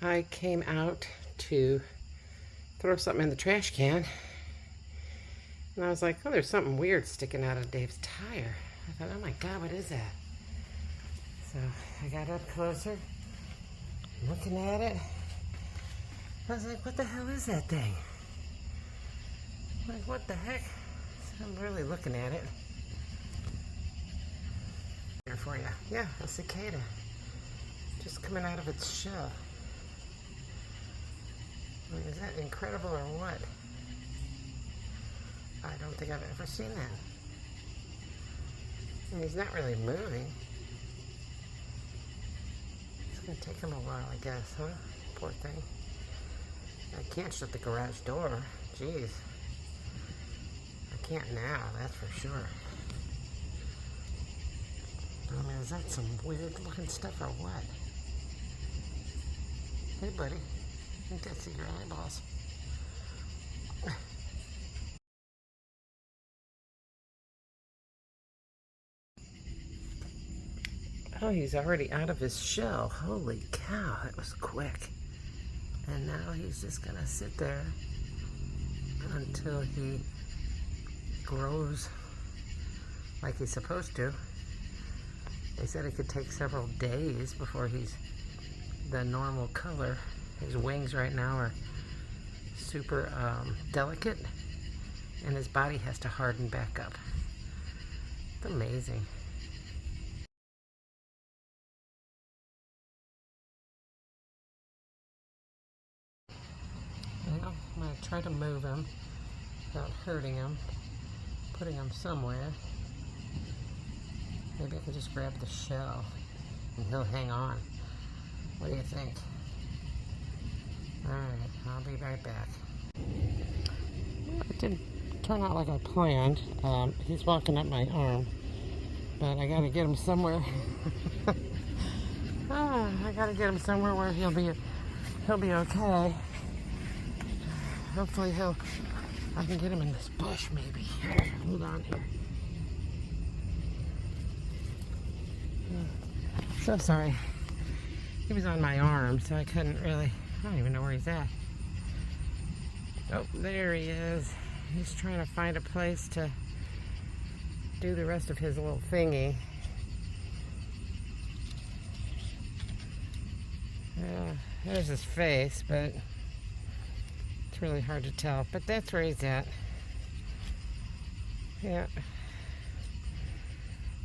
I came out to throw something in the trash can, and I was like, oh, there's something weird sticking out of Dave's tire. I thought, oh my God, what is that? So I got up closer, looking at it. I was like, what the hell is that thing? Like, what the heck? So I'm really looking at it. Here for you. Yeah, a cicada. Just coming out of its shell. I mean, is that incredible or what? I don't think I've ever seen that. And he's not really moving. It's gonna take him a while, I guess, huh? Poor thing. I can't shut the garage door. Jeez. I can't now, that's for sure. I mean, is that some weird looking stuff or what? Hey, buddy. I think I see your eyeballs. Oh, he's already out of his shell. Holy cow, that was quick. And now he's just gonna sit there until he grows like he's supposed to. They said it could take several days before he's the normal color. His wings right now are super delicate, and his body has to harden back up. It's amazing. Well, I'm going to try to move him without hurting him, putting him somewhere. Maybe I can just grab the shell and he'll hang on. What do you think? Alright, I'll be right back. It didn't turn out like I planned. He's walking up my arm, but I gotta get him somewhere. I gotta get him somewhere where he'll be okay. Hopefully I can get him in this bush maybe. Hold on here. So sorry. He was on my arm, so I couldn't really, I don't even know where he's at. Oh, there he is. He's trying to find a place to do the rest of his little thingy. There's his face, but it's really hard to tell. But that's where he's at. Yeah.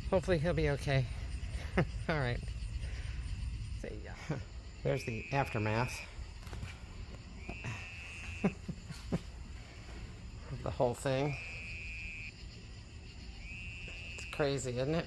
Hopefully he'll be okay. All right. See ya. There's the aftermath of the whole thing. It's crazy, isn't it?